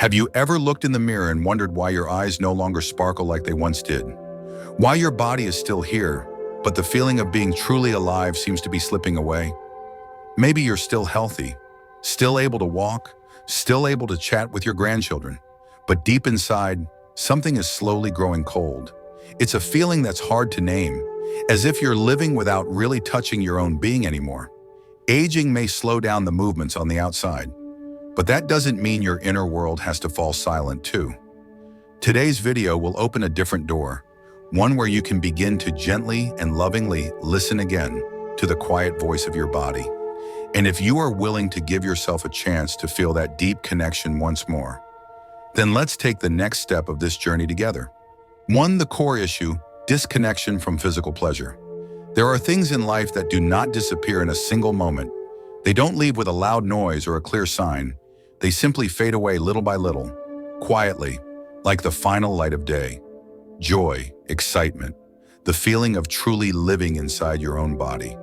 Have you ever looked in the mirror and wondered why your eyes no longer sparkle like they once did? Why your body is still here, but the feeling of being truly alive seems to be slipping away? Maybe you're still healthy, still able to walk, still able to chat with your grandchildren, but deep inside, something is slowly growing cold. It's a feeling that's hard to name, as if you're living without really touching your own being anymore. Aging may slow down the movements on the outside, but that doesn't mean your inner world has to fall silent too. Today's video will open a different door, one where you can begin to gently and lovingly listen again to the quiet voice of your body. And if you are willing to give yourself a chance to feel that deep connection once more, then let's take the next step of this journey together. 1. The core issue: disconnection from physical pleasure. There are things in life that do not disappear in a single moment. They don't leave with a loud noise or a clear sign. They simply fade away little by little, quietly, like the final light of day. Joy, excitement, the feeling of truly living inside your own body.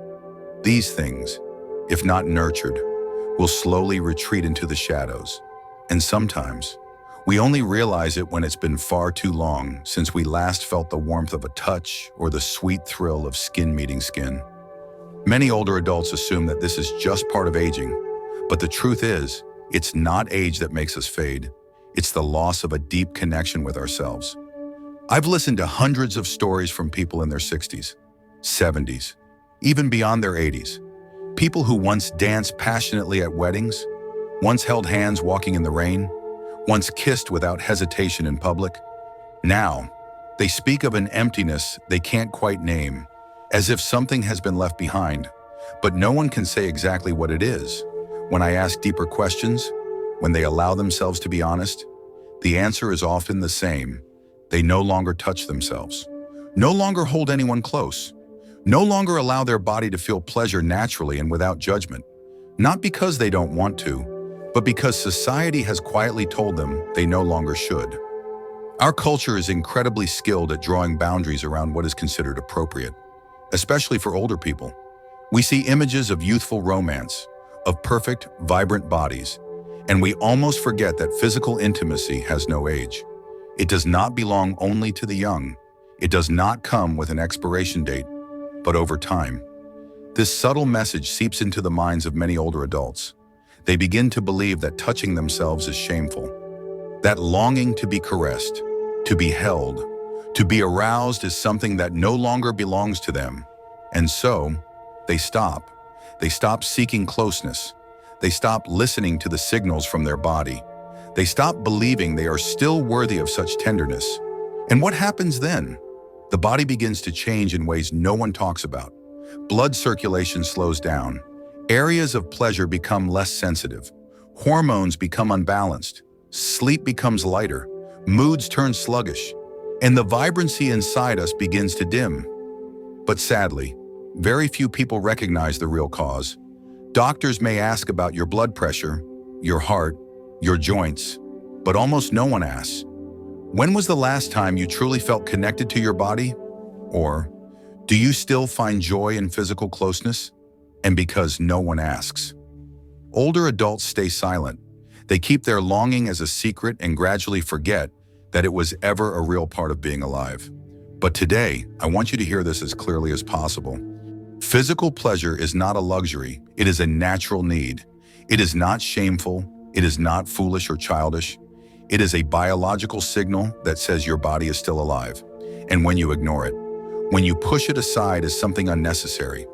These things, if not nurtured, will slowly retreat into the shadows. And sometimes, we only realize it when it's been far too long since we last felt the warmth of a touch or the sweet thrill of skin meeting skin. Many older adults assume that this is just part of aging, but the truth is, it's not age that makes us fade. It's the loss of a deep connection with ourselves. I've listened to hundreds of stories from people in their 60s, 70s, even beyond their 80s. People who once danced passionately at weddings, once held hands walking in the rain, once kissed without hesitation in public. Now, they speak of an emptiness they can't quite name, as if something has been left behind, but no one can say exactly what it is. When I ask deeper questions, when they allow themselves to be honest, the answer is often the same. They no longer touch themselves, no longer hold anyone close, no longer allow their body to feel pleasure naturally and without judgment, not because they don't want to, but because society has quietly told them they no longer should. Our culture is incredibly skilled at drawing boundaries around what is considered appropriate, especially for older people. We see images of youthful romance, of perfect, vibrant bodies, and we almost forget that physical intimacy has no age. It does not belong only to the young. It does not come with an expiration date, but over time. This subtle message seeps into the minds of many older adults. They begin to believe that touching themselves is shameful, that longing to be caressed, to be held, to be aroused is something that no longer belongs to them. And so, they stop. They stop seeking closeness. They stop listening to the signals from their body. They stop believing they are still worthy of such tenderness. And what happens then? The body begins to change in ways no one talks about. Blood circulation slows down. Areas of pleasure become less sensitive. Hormones become unbalanced. Sleep becomes lighter. Moods turn sluggish. And the vibrancy inside us begins to dim. But sadly, very few people recognize the real cause. Doctors may ask about your blood pressure, your heart, your joints, but almost no one asks, when was the last time you truly felt connected to your body? Or, do you still find joy in physical closeness? And because no one asks. Older adults stay silent. They keep their longing as a secret and gradually forget that it was ever a real part of being alive. But today, I want you to hear this as clearly as possible. Physical pleasure is not a luxury. It is a natural need. It is not shameful. It is not foolish or childish. It is a biological signal that says your body is still alive. And when you ignore it, when you push it aside as something unnecessary,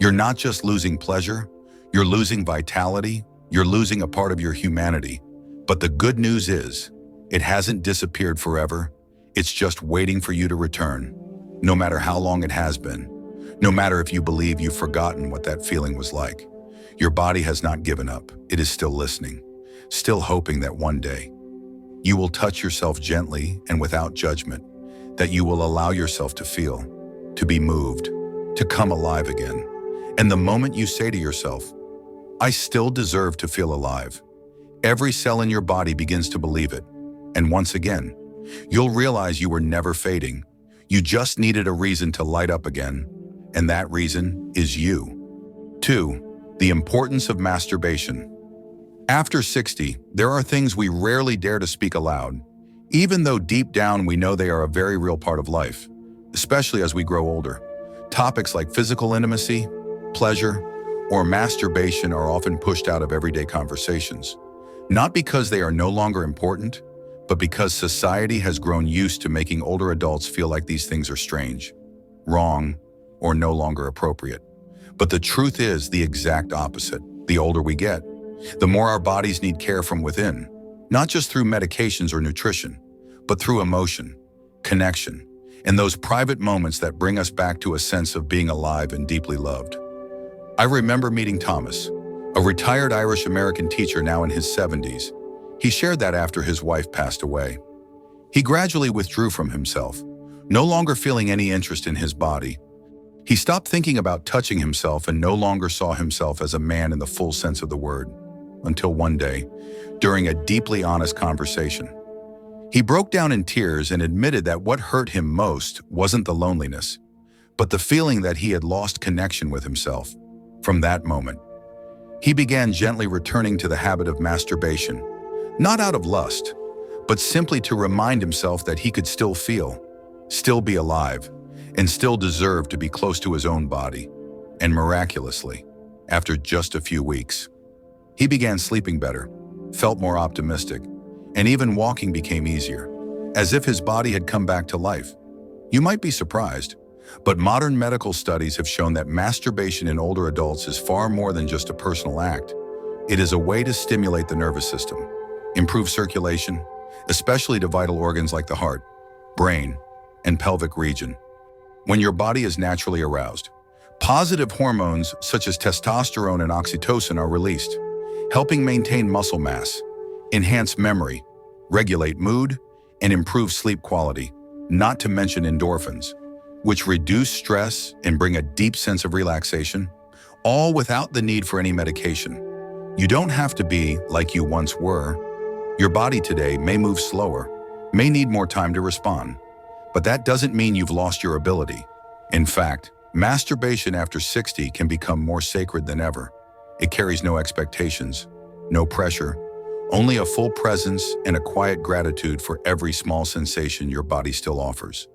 you're not just losing pleasure, you're losing vitality, you're losing a part of your humanity. But the good news is, it hasn't disappeared forever. It's just waiting for you to return, no matter how long it has been. No matter if you believe you've forgotten what that feeling was like. Your body has not given up. It is still listening, still hoping that one day you will touch yourself gently and without judgment, that you will allow yourself to feel, to be moved, to come alive again. And the moment you say to yourself, I still deserve to feel alive, every cell in your body begins to believe it. And once again, you'll realize you were never fading. You just needed a reason to light up again. And that reason is you. 2. The importance of masturbation. After 60, there are things we rarely dare to speak aloud, even though deep down we know they are a very real part of life, especially as we grow older. Topics like physical intimacy, pleasure, or masturbation are often pushed out of everyday conversations, not because they are no longer important, but because society has grown used to making older adults feel like these things are strange, wrong, or no longer appropriate. But the truth is the exact opposite. The older we get, the more our bodies need care from within, not just through medications or nutrition, but through emotion, connection, and those private moments that bring us back to a sense of being alive and deeply loved. I remember meeting Thomas, a retired Irish-American teacher now in his 70s. He shared that after his wife passed away. He gradually withdrew from himself, no longer feeling any interest in his body. He stopped thinking about touching himself and no longer saw himself as a man in the full sense of the word, until one day, during a deeply honest conversation. He broke down in tears and admitted that what hurt him most wasn't the loneliness, but the feeling that he had lost connection with himself. From that moment, he began gently returning to the habit of masturbation, not out of lust, but simply to remind himself that he could still feel, still be alive, and still deserve to be close to his own body. And miraculously, after just a few weeks, he began sleeping better, felt more optimistic, and even walking became easier, as if his body had come back to life. You might be surprised, but modern medical studies have shown that masturbation in older adults is far more than just a personal act. It is a way to stimulate the nervous system, improve circulation, especially to vital organs like the heart, brain, and pelvic region. When your body is naturally aroused, positive hormones such as testosterone and oxytocin are released, helping maintain muscle mass, enhance memory, regulate mood, and improve sleep quality, not to mention endorphins, which reduce stress and bring a deep sense of relaxation, all without the need for any medication. You don't have to be like you once were. Your body today may move slower, may need more time to respond, but that doesn't mean you've lost your ability. In fact, masturbation after 60 can become more sacred than ever. It carries no expectations, no pressure, only a full presence and a quiet gratitude for every small sensation your body still offers.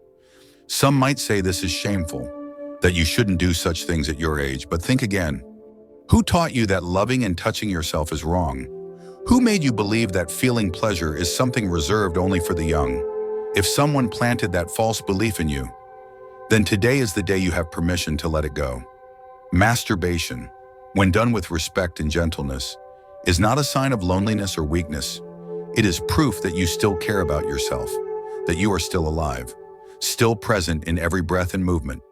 Some might say this is shameful, that you shouldn't do such things at your age, but think again. Who taught you that loving and touching yourself is wrong? Who made you believe that feeling pleasure is something reserved only for the young? If someone planted that false belief in you, then today is the day you have permission to let it go. Masturbation, when done with respect and gentleness, is not a sign of loneliness or weakness. It is proof that you still care about yourself, that you are still alive, still present in every breath and movement.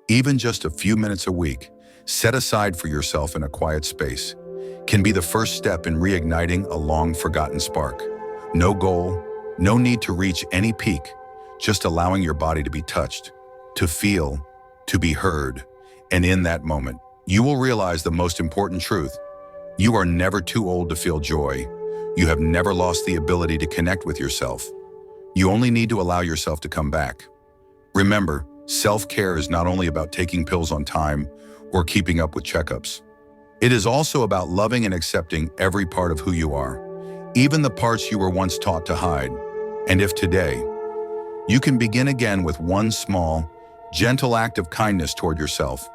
Even just a few minutes a week, set aside for yourself in a quiet space, can be the first step in reigniting a long-forgotten spark. No goal, no need to reach any peak, just allowing your body to be touched, to feel, to be heard. And in that moment, you will realize the most important truth. You are never too old to feel joy. You have never lost the ability to connect with yourself. You only need to allow yourself to come back. Remember, self-care is not only about taking pills on time or keeping up with checkups. It is also about loving and accepting every part of who you are, even the parts you were once taught to hide. And if today, you can begin again with one small, gentle act of kindness toward yourself,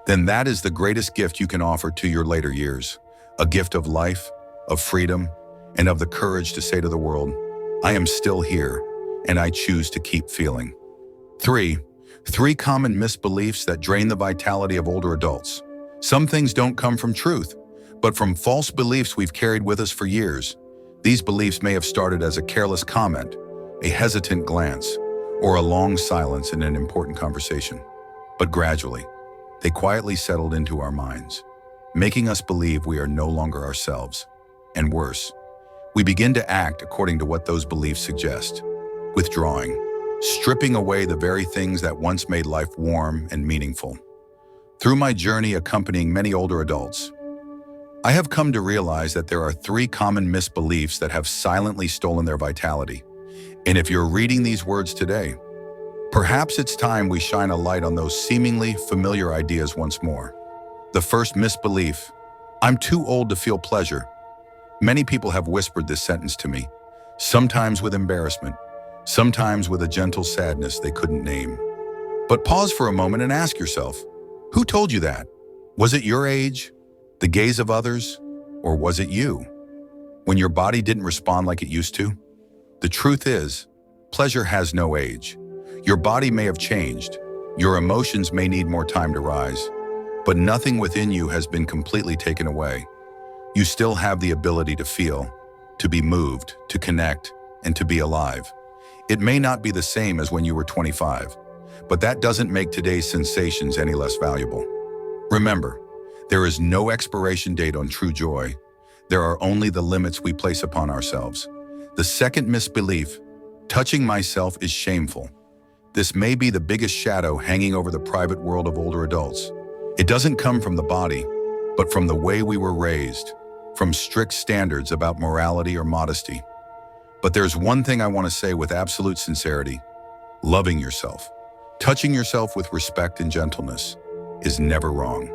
then that is the greatest gift you can offer to your later years, a gift of life, of freedom, and of the courage to say to the world, I am still here, and I choose to keep feeling. 3 common misbeliefs that drain the vitality of older adults. Some things don't come from truth, but from false beliefs we've carried with us for years. These beliefs may have started as a careless comment, a hesitant glance, or a long silence in an important conversation. But gradually, they quietly settled into our minds, making us believe we are no longer ourselves. And worse, we begin to act according to what those beliefs suggest, withdrawing, stripping away the very things that once made life warm and meaningful. Through my journey accompanying many older adults, I have come to realize that there are 3 common misbeliefs that have silently stolen their vitality. And if you're reading these words today, perhaps it's time we shine a light on those seemingly familiar ideas once more. The first misbelief, I'm too old to feel pleasure. Many people have whispered this sentence to me, sometimes with embarrassment, sometimes with a gentle sadness they couldn't name. But pause for a moment and ask yourself, who told you that? Was it your age, the gaze of others, or was it you? When your body didn't respond like it used to? The truth is, pleasure has no age. Your body may have changed, your emotions may need more time to rise, but nothing within you has been completely taken away. You still have the ability to feel, to be moved, to connect, and to be alive. It may not be the same as when you were 25, but that doesn't make today's sensations any less valuable. Remember, there is no expiration date on true joy. There are only the limits we place upon ourselves. The second misbelief, touching myself is shameful. This may be the biggest shadow hanging over the private world of older adults. It doesn't come from the body, but from the way we were raised, from strict standards about morality or modesty. But there's one thing I want to say with absolute sincerity: loving yourself, touching yourself with respect and gentleness is never wrong.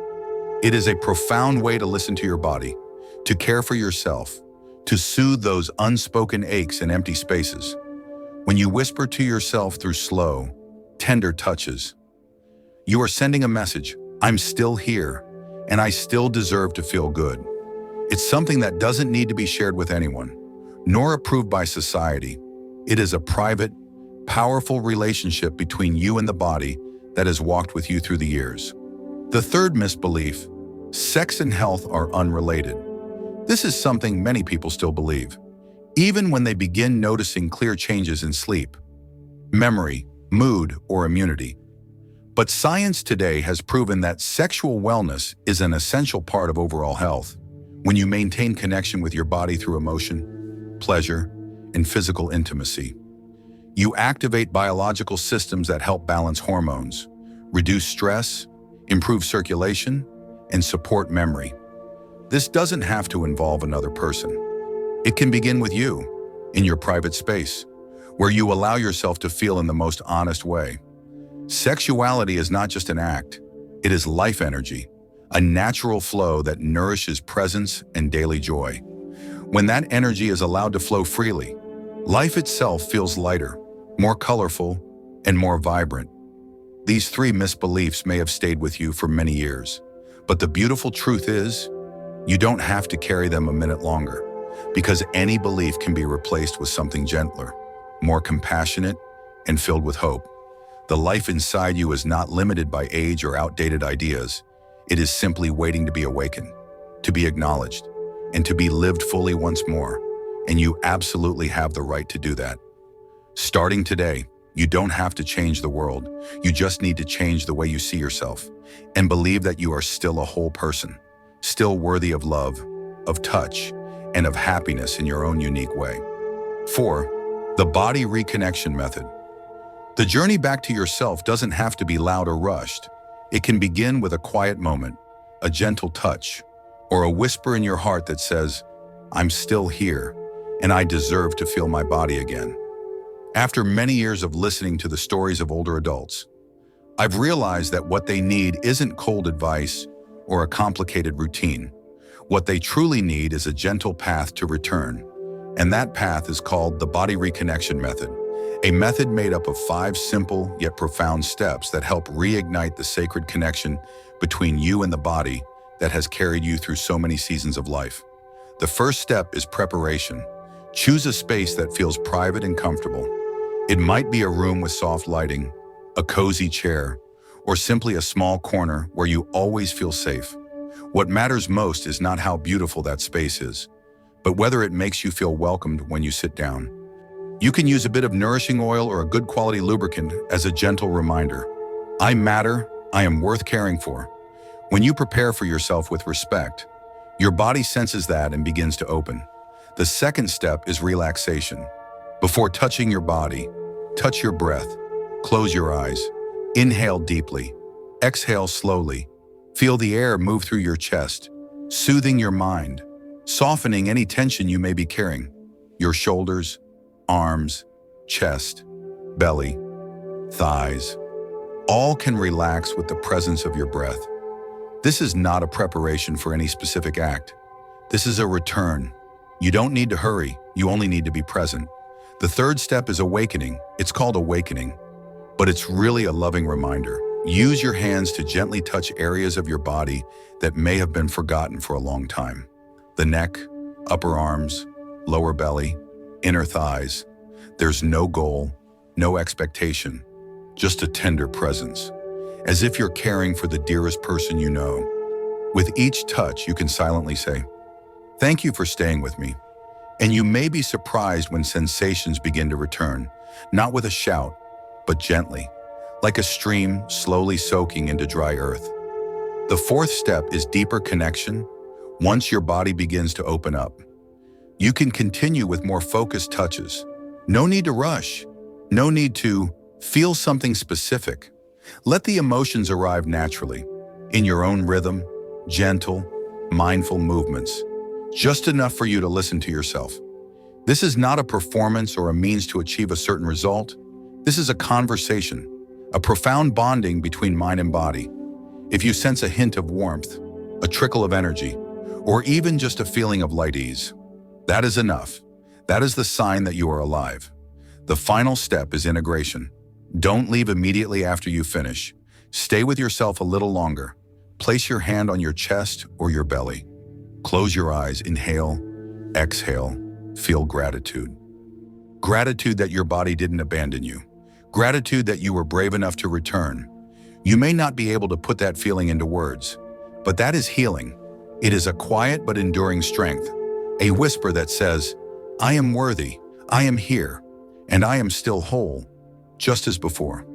It is a profound way to listen to your body, to care for yourself, to soothe those unspoken aches and empty spaces. When you whisper to yourself through slow, tender touches, you are sending a message: I'm still here, and I still deserve to feel good. It's something that doesn't need to be shared with anyone, nor approved by society. It is a private, powerful relationship between you and the body that has walked with you through the years. The third misbelief, sex and health are unrelated. This is something many people still believe, even when they begin noticing clear changes in sleep, memory, mood, or immunity. But science today has proven that sexual wellness is an essential part of overall health. When you maintain connection with your body through emotion, pleasure, and physical intimacy, you activate biological systems that help balance hormones, reduce stress, improve circulation, and support memory. This doesn't have to involve another person. It can begin with you, in your private space, where you allow yourself to feel in the most honest way. Sexuality is not just an act, it is life energy, a natural flow that nourishes presence and daily joy. When that energy is allowed to flow freely, life itself feels lighter, more colorful, and more vibrant. These three misbeliefs may have stayed with you for many years, but the beautiful truth is, you don't have to carry them a minute longer, because any belief can be replaced with something gentler, more compassionate, and filled with hope. The life inside you is not limited by age or outdated ideas. It is simply waiting to be awakened, to be acknowledged, and to be lived fully once more. And you absolutely have the right to do that. Starting today, you don't have to change the world. You just need to change the way you see yourself and believe that you are still a whole person, still worthy of love, of touch, and of happiness in your own unique way. 4. The body reconnection method. The journey back to yourself doesn't have to be loud or rushed. It can begin with a quiet moment, a gentle touch, or a whisper in your heart that says, I'm still here, and I deserve to feel my body again. After many years of listening to the stories of older adults, I've realized that what they need isn't cold advice or a complicated routine. What they truly need is a gentle path to return, and that path is called the body reconnection method. A method made up of 5 simple yet profound steps that help reignite the sacred connection between you and the body that has carried you through so many seasons of life. The first step is preparation. Choose a space that feels private and comfortable. It might be a room with soft lighting, a cozy chair, or simply a small corner where you always feel safe. What matters most is not how beautiful that space is, but whether it makes you feel welcomed when you sit down. You can use a bit of nourishing oil or a good quality lubricant as a gentle reminder. I matter, I am worth caring for. When you prepare for yourself with respect, your body senses that and begins to open. The second step is relaxation. Before touching your body, touch your breath. Close your eyes. Inhale deeply. Exhale slowly. Feel the air move through your chest, soothing your mind, softening any tension you may be carrying. Your shoulders, arms, chest, belly, thighs, all can relax with the presence of your breath. This is not a preparation for any specific act. This is a return You don't need to hurry, you only need to be present. The third step is awakening. It's called awakening, but it's really a loving reminder. Use your hands to gently touch areas of your body that may have been forgotten for a long time. The neck, upper arms, lower belly, inner thighs. There's no goal, no expectation, just a tender presence, as if you're caring for the dearest person you know. With each touch, you can silently say, "Thank you for staying with me." And you may be surprised when sensations begin to return, not with a shout, but gently, like a stream slowly soaking into dry earth. The fourth step is deeper connection. Once your body begins to open up, you can continue with more focused touches. No need to rush. No need to feel something specific. Let the emotions arrive naturally, in your own rhythm, gentle, mindful movements, just enough for you to listen to yourself. This is not a performance or a means to achieve a certain result. This is a conversation, a profound bonding between mind and body. If you sense a hint of warmth, a trickle of energy, or even just a feeling of light ease, that is enough. That is the sign that you are alive. The final step is integration. Don't leave immediately after you finish. Stay with yourself a little longer. Place your hand on your chest or your belly. Close your eyes, inhale, exhale, feel gratitude. Gratitude that your body didn't abandon you. Gratitude that you were brave enough to return. You may not be able to put that feeling into words, but that is healing. It is a quiet but enduring strength, a whisper that says, "I am worthy, I am here, and I am still whole, just as before."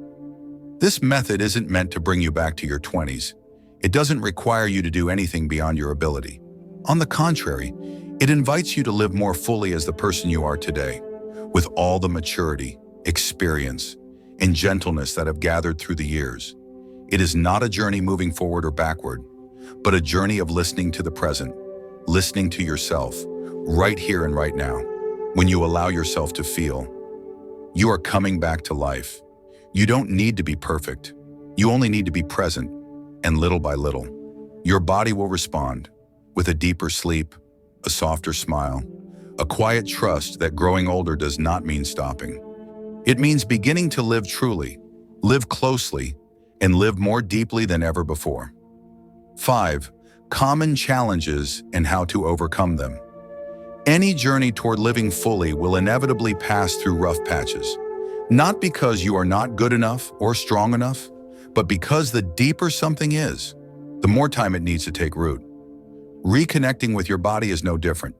This method isn't meant to bring you back to your 20s. It doesn't require you to do anything beyond your ability. On the contrary, it invites you to live more fully as the person you are today, with all the maturity, experience, and gentleness that have gathered through the years. It is not a journey moving forward or backward, but a journey of listening to the present, listening to yourself, right here and right now. When you allow yourself to feel, you are coming back to life. You don't need to be perfect. You only need to be present, and little by little, your body will respond with a deeper sleep, a softer smile, a quiet trust that growing older does not mean stopping. It means beginning to live truly, live closely, and live more deeply than ever before. 5. Common challenges and how to overcome them. Any journey toward living fully will inevitably pass through rough patches, not because you are not good enough or strong enough, but because the deeper something is, the more time it needs to take root. Reconnecting with your body is no different.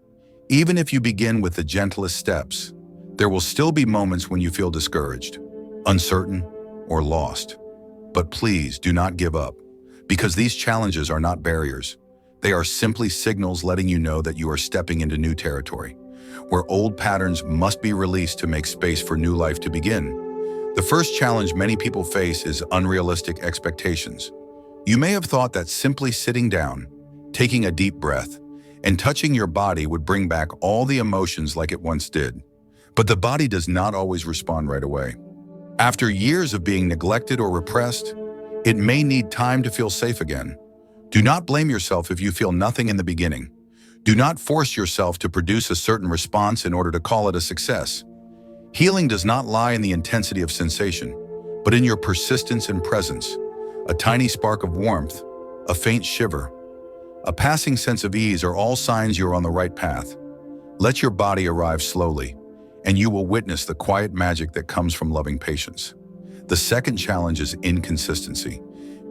Even if you begin with the gentlest steps, there will still be moments when you feel discouraged, uncertain, or lost. But please do not give up, because these challenges are not barriers. They are simply signals letting you know that you are stepping into new territory, where old patterns must be released to make space for new life to begin. The first challenge many people face is unrealistic expectations. You may have thought that simply sitting down, taking a deep breath, and touching your body would bring back all the emotions like it once did. But the body does not always respond right away. After years of being neglected or repressed, it may need time to feel safe again. Do not blame yourself if you feel nothing in the beginning. Do not force yourself to produce a certain response in order to call it a success. Healing does not lie in the intensity of sensation, but in your persistence and presence. A tiny spark of warmth, a faint shiver, a passing sense of ease are all signs you are on the right path. Let your body arrive slowly, and you will witness the quiet magic that comes from loving patience. The second challenge is inconsistency.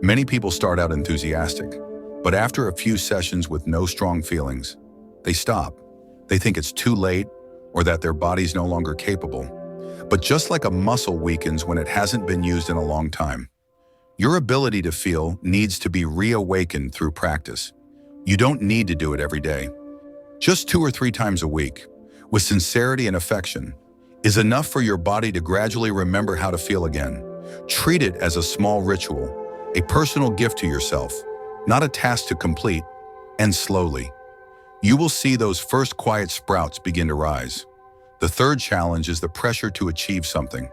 Many people start out enthusiastic, but after a few sessions with no strong feelings, they stop. They think it's too late or that their body's no longer capable. But just like a muscle weakens when it hasn't been used in a long time, your ability to feel needs to be reawakened through practice. You don't need to do it every day. Just 2 or 3 times a week, with sincerity and affection, is enough for your body to gradually remember how to feel again. Treat it as a small ritual, a personal gift to yourself, not a task to complete, and slowly, you will see those first quiet sprouts begin to rise. The third challenge is the pressure to achieve something.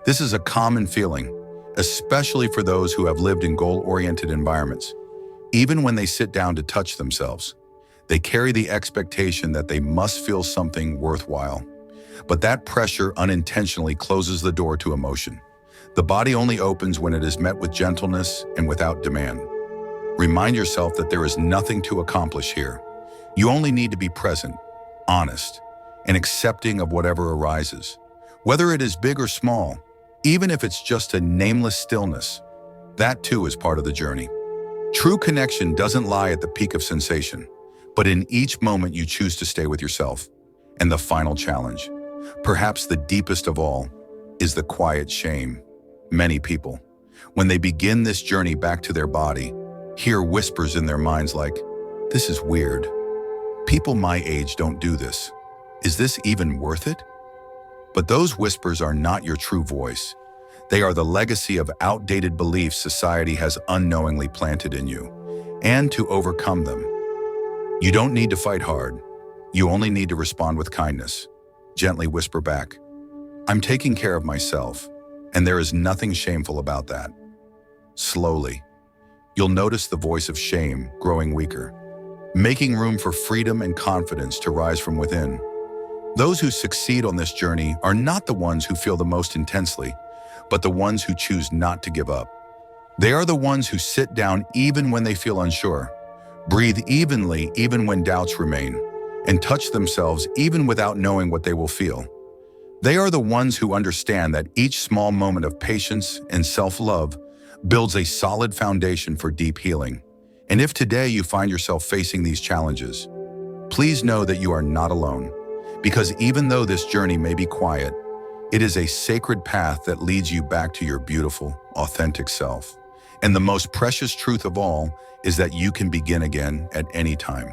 This is a common feeling, especially for those who have lived in goal-oriented environments. Even when they sit down to touch themselves, They carry the expectation that they must feel something worthwhile. But that pressure unintentionally closes the door to emotion. The body only opens when it is met with gentleness and without demand. Remind yourself that there is nothing to accomplish here. You only need to be present, honest, and accepting of whatever arises. Whether it is big or small, even if it's just a nameless stillness, that too is part of the journey. True connection doesn't lie at the peak of sensation, but in each moment you choose to stay with yourself. And the final challenge, perhaps the deepest of all, is the quiet shame. Many people, when they begin this journey back to their body, hear whispers in their minds like, "This is weird. People my age don't do this. Is this even worth it?" But those whispers are not your true voice. They are the legacy of outdated beliefs society has unknowingly planted in you. And to overcome them, you don't need to fight hard. You only need to respond with kindness. Gently whisper back, "I'm taking care of myself, and there is nothing shameful about that." Slowly, you'll notice the voice of shame growing weaker, making room for freedom and confidence to rise from within. Those who succeed on this journey are not the ones who feel the most intensely, but the ones who choose not to give up. They are the ones who sit down even when they feel unsure, breathe evenly even when doubts remain, and touch themselves even without knowing what they will feel. They are the ones who understand that each small moment of patience and self-love builds a solid foundation for deep healing. And if today you find yourself facing these challenges, please know that you are not alone, because even though this journey may be quiet, it is a sacred path that leads you back to your beautiful, authentic self. And the most precious truth of all is that you can begin again at any time,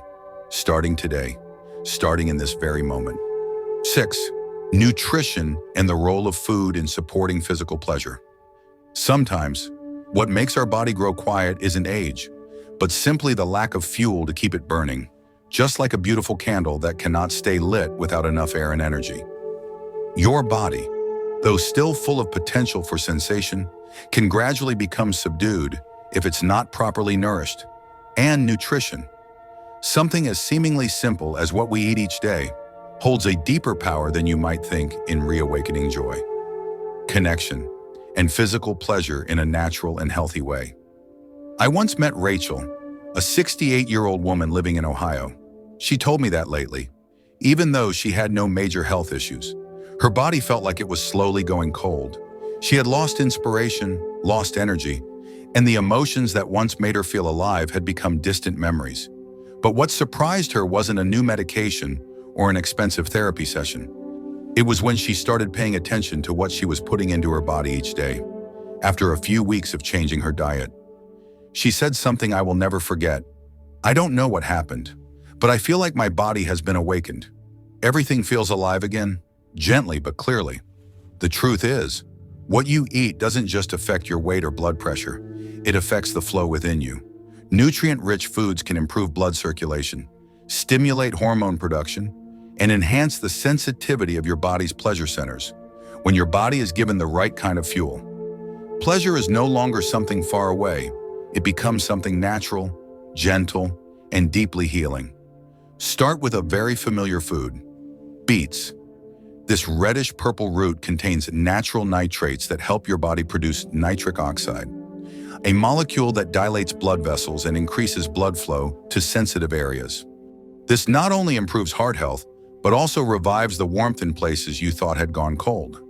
starting today, starting in this very moment. 6. Nutrition and the role of food in supporting physical pleasure. Sometimes, what makes our body grow quiet isn't age, but simply the lack of fuel to keep it burning, just like a beautiful candle that cannot stay lit without enough air and energy. Your body, though still full of potential for sensation, can gradually become subdued if it's not properly nourished. And nutrition, something as seemingly simple as what we eat each day, holds a deeper power than you might think in reawakening joy, connection, and physical pleasure in a natural and healthy way. I once met Rachel, a 68-year-old woman living in Ohio. She told me that lately, even though she had no major health issues, her body felt like it was slowly going cold. She had lost inspiration, lost energy, and the emotions that once made her feel alive had become distant memories. But what surprised her wasn't a new medication or an expensive therapy session. It was when she started paying attention to what she was putting into her body each day, after a few weeks of changing her diet. She said something I will never forget. "I don't know what happened, but I feel like my body has been awakened. Everything feels alive again, gently but clearly." The truth is, what you eat doesn't just affect your weight or blood pressure, it affects the flow within you. Nutrient-rich foods can improve blood circulation, stimulate hormone production, and enhance the sensitivity of your body's pleasure centers. When your body is given the right kind of fuel, pleasure is no longer something far away. It becomes something natural, gentle, and deeply healing. Start with a very familiar food, beets. This reddish-purple root contains natural nitrates that help your body produce nitric oxide, a molecule that dilates blood vessels and increases blood flow to sensitive areas. This not only improves heart health, but also revives the warmth in places you thought had gone cold.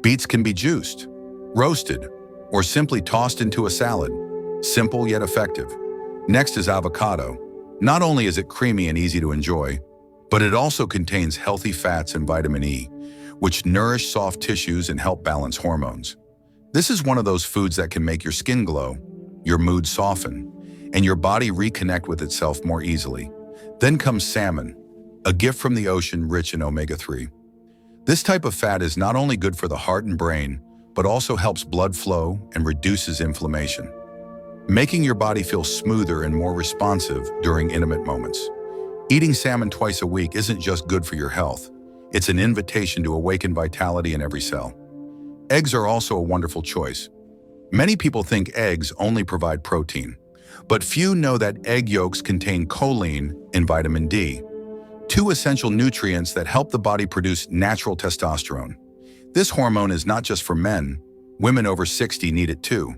Beets can be juiced, roasted, or simply tossed into a salad. Simple yet effective. Next is avocado. Not only is it creamy and easy to enjoy, but it also contains healthy fats and vitamin E, which nourish soft tissues and help balance hormones. This is one of those foods that can make your skin glow, your mood soften, and your body reconnect with itself more easily. Then comes salmon, a gift from the ocean rich in omega-3. This type of fat is not only good for the heart and brain, but also helps blood flow and reduces inflammation, making your body feel smoother and more responsive during intimate moments. Eating salmon twice a week isn't just good for your health, it's an invitation to awaken vitality in every cell. Eggs are also a wonderful choice. Many people think eggs only provide protein, But few know that egg yolks contain choline and vitamin D, two essential nutrients that help the body produce natural testosterone. This hormone is not just for men. Women over 60 need it too,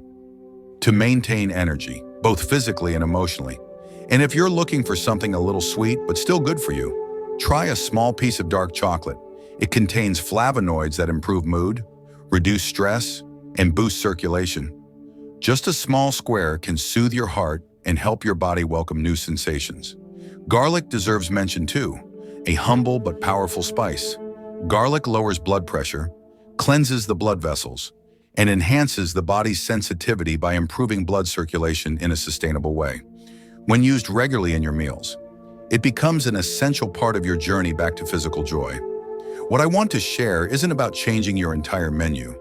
to maintain energy, both physically and emotionally. And if you're looking for something a little sweet but still good for you, try a small piece of dark chocolate. It contains flavonoids that improve mood, reduce stress, and boost circulation. Just a small square can soothe your heart and help your body welcome new sensations. Garlic deserves mention too, a humble but powerful spice. Garlic lowers blood pressure, cleanses the blood vessels, and enhances the body's sensitivity by improving blood circulation in a sustainable way. When used regularly in your meals, it becomes an essential part of your journey back to physical joy. What I want to share isn't about changing your entire menu.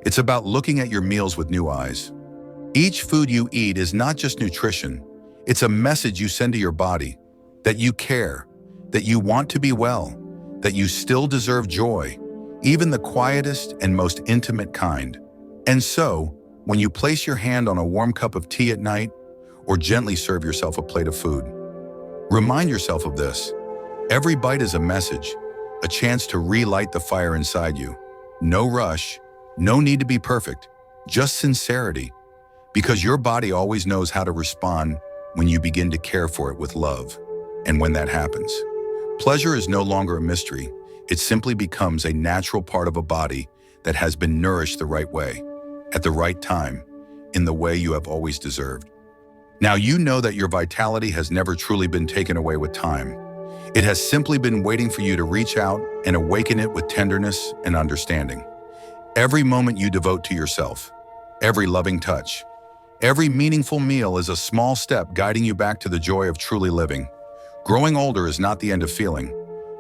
It's about looking at your meals with new eyes. Each food you eat is not just nutrition, it's a message you send to your body that you care, that you want to be well, that you still deserve joy, even the quietest and most intimate kind. And so, when you place your hand on a warm cup of tea at night, or gently serve yourself a plate of food, remind yourself of this. Every bite is a message, a chance to relight the fire inside you. No rush, no need to be perfect, just sincerity. Because your body always knows how to respond when you begin to care for it with love. And when that happens, pleasure is no longer a mystery. It simply becomes a natural part of a body that has been nourished the right way, at the right time, in the way you have always deserved. Now you know that your vitality has never truly been taken away with time. It has simply been waiting for you to reach out and awaken it with tenderness and understanding. Every moment you devote to yourself, every loving touch, every meaningful meal is a small step guiding you back to the joy of truly living. Growing older is not the end of feeling,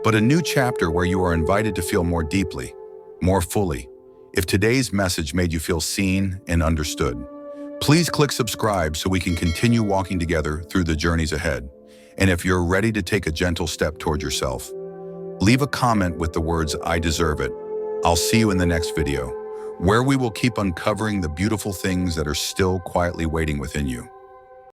but a new chapter where you are invited to feel more deeply, more fully. If today's message made you feel seen and understood, please click subscribe so we can continue walking together through the journeys ahead. And if you're ready to take a gentle step toward yourself, leave a comment with the words, "I deserve it." I'll see you in the next video, where we will keep uncovering the beautiful things that are still quietly waiting within you.